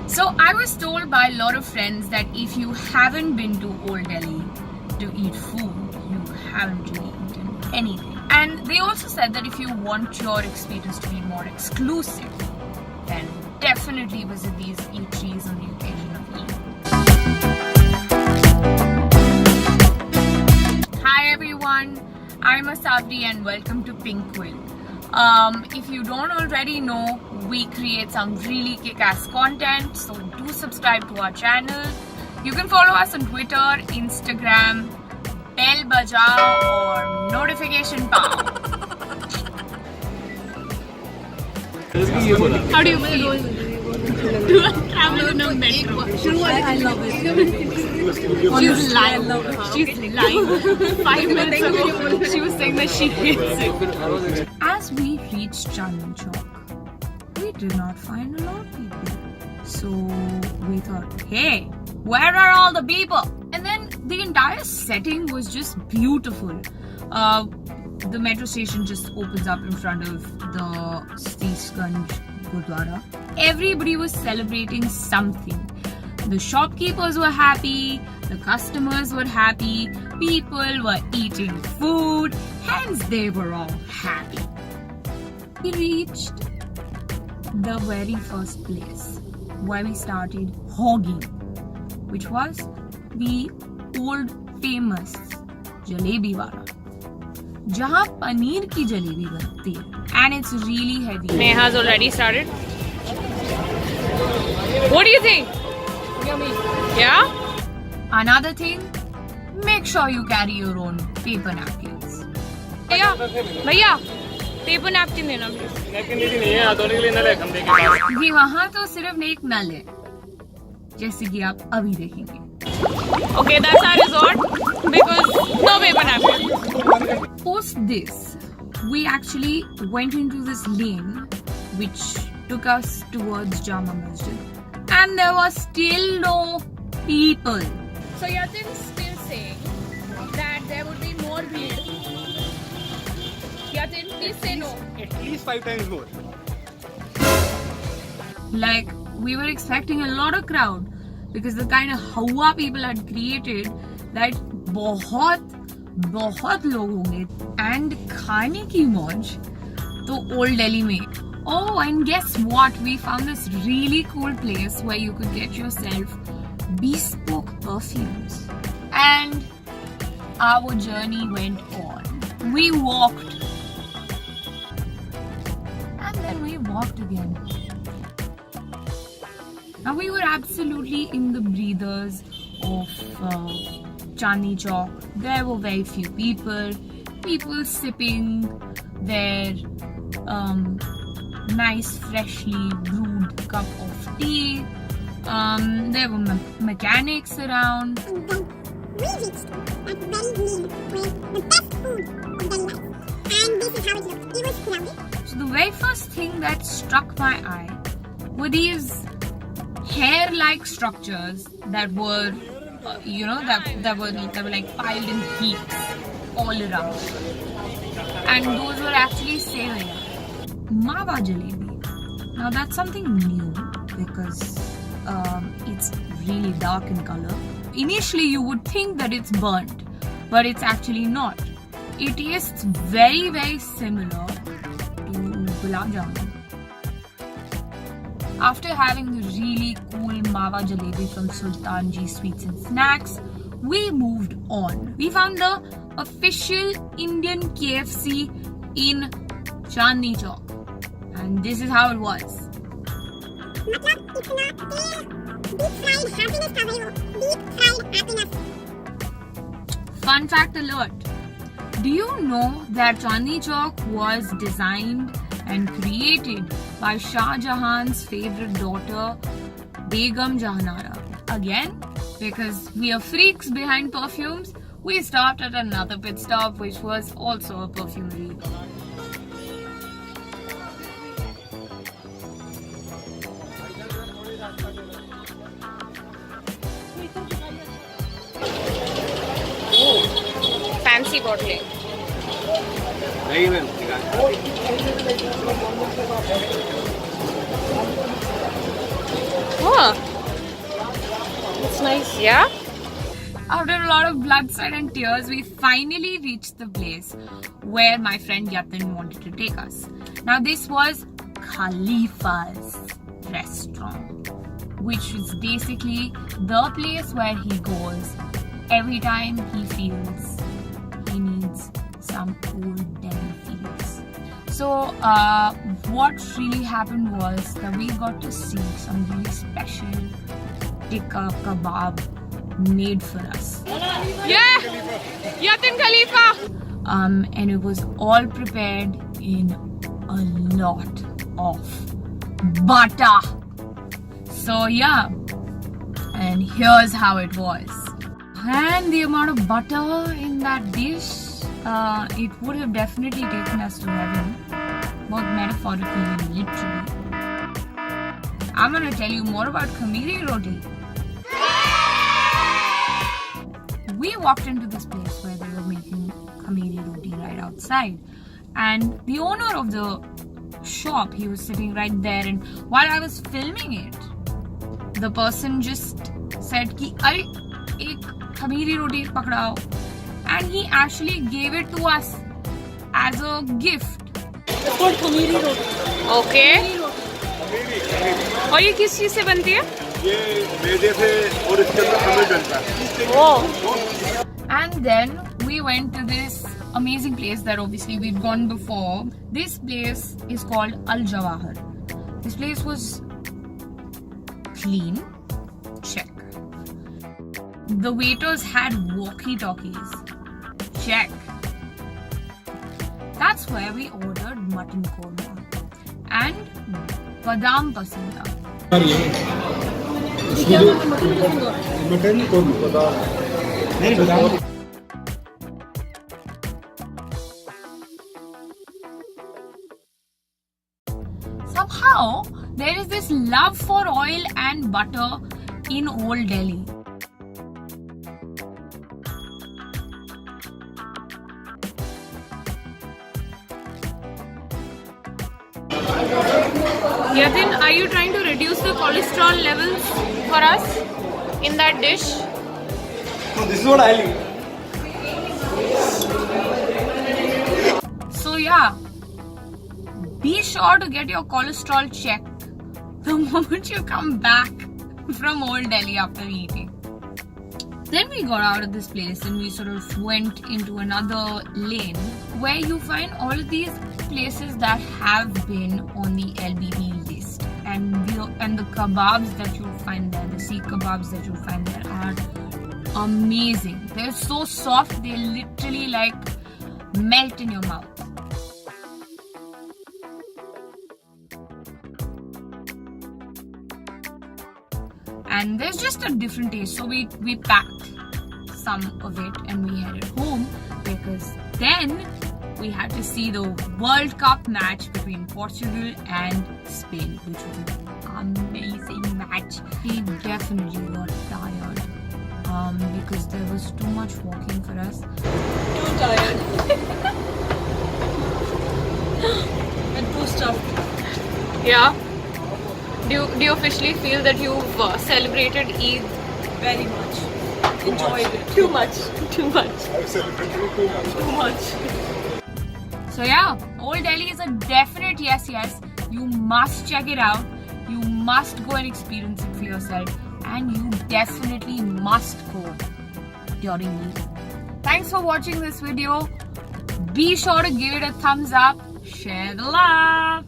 So I was told by a lot of friends that if you haven't been to Old Delhi to eat food, you haven't really eaten anything. And they also said that if you want your experience to be more exclusive, then definitely visit these eateries on the occasion of Eid. Hi everyone, I'm Wasabi and welcome to Pink Quill. If you don't already know, we create some really kick-ass content, so do subscribe to our channel. You can follow us on Twitter, Instagram, bell bajao or notification pow. How do you feel? To travel in a metro. I love it. She's lying. She's lying. 5 minutes ago, she was saying that she hates it. As we reached Chandni Chowk, we did not find a lot of people. So we thought, hey, where are all the people? And then the entire setting was just beautiful. The metro station just opens up in front of the Ganj Gurdwara. Everybody was celebrating something. The shopkeepers were happy, the customers were happy, people were eating food, hence they were all happy. We reached the very first place where we started hogging, which was the old famous jalebi wala, jahan paneer ki jalebi banti hai, and it's really heavy. Neha's already started. What do you think? Yummy. Yeah? Another thing, make sure you carry your own paper napkins. Bhaiya, paper napkin dena please. जी वहाँ तो सिर्फ एक नल है, जैसे कि आप अभी देखेंगे. Okay, that's our resort because no paper napkin. Post this, we actually went into this lane which took us towards Jama Masjid, and there was still no people. So Yatin's still saying that there would be more people. Yatin, please say no. At least 5 times more. Like, we were expecting a lot of crowd because the kind of hawa people had created that बहुत लोग होंगे. And खाने की मौज तो Old Delhi में. Oh, and guess what? We found this really cool place where you could get yourself bespoke perfumes. And our journey went on. We walked. And then we walked again. Now we were absolutely in the breathers of Chandni Chowk. There were very few people sipping their nice freshly brewed cup of tea. There were mechanics around. And then we reached that very meal with the best food of Delhi life. And this is how it looked. It was crowded. So the very first thing that struck my eye were these hair-like structures that were, that were like piled in heaps all around. And those were actually sevaya, mawa jalebi. Now that's something new because it's really dark in color. Initially you would think that it's burnt, but it's actually not. It tastes very, very similar to gulab jamun. After having the really cool mawa jalebi from Sultanji Sweets and Snacks, we moved on. We found the official Indian KFC in Chandni Chowk. And this is how it was. Fun fact alert. Do you know that Chandni Chowk was designed and created by Shah Jahan's favorite daughter, Begum Jahanara? Again, because we are freaks behind perfumes, we stopped at another pit stop which was also a perfumery. Fancy bottling. Oh. Looks nice. Yeah? After a lot of blood, sweat and tears, we finally reached the place where my friend Yatin wanted to take us. Now this was Khalifa's restaurant, which is basically the place where he goes every time he feels he needs some old Delhi feels. So what really happened was that we got to see some really special tikka kebab made for us. Yeah! Yatin Khalifa! And it was all prepared in a lot of butter. So yeah, and here's how it was. And the amount of butter in that dish, it would have definitely taken us to heaven, both metaphorically and literally. I'm gonna tell you more about Khamiri roti. We walked into this place where they were making Khamiri roti right outside, and the owner of the shop, he was sitting right there, and while I was filming it, the person just said ki "Arey, ek Khamiri roti pakrao," and he actually gave it to us as a gift. It's called Khamiri roti. Okay. और ये किस चीज से बनती है? ये मैदे से और इसके अंदर खमीर डलता है। Oh. And then we went to this amazing place that obviously we'd gone before. This place is called Al Jawahar. This place was clean. Check. The waiters had walkie-talkies. Check. That's where we ordered mutton korma and badam pasanda. Mutton को बादाम नहीं बादाम Somehow there is this love for oil and butter in Old Delhi. Yatin, are you trying to reduce the cholesterol levels for us in that dish? So this is what I like. So yeah, be sure to get your cholesterol checked the moment you come back from Old Delhi after eating. Then we got out of this place and we sort of went into another lane where you find all of these places that have been on the LBB list, and the kebabs that you'll find there, the seekh kebabs that you'll find there are amazing. They're so soft, they literally like melt in your mouth. And there's just a different taste, so we packed some of it and we headed home, because then we had to see the World Cup match between Portugal and Spain, which was an amazing match. We definitely got tired because there was too much walking for us. Too tired. And too stuffed. Yeah. Do you officially feel that you've celebrated Eid? Very much. Enjoyed it. Too much. Too much. I've celebrated too much. Too much. So yeah, Old Delhi is a definite yes. You must check it out. You must go and experience it for yourself. And you definitely must go during Eid. Thanks for watching this video. Be sure to give it a thumbs up. Share the love.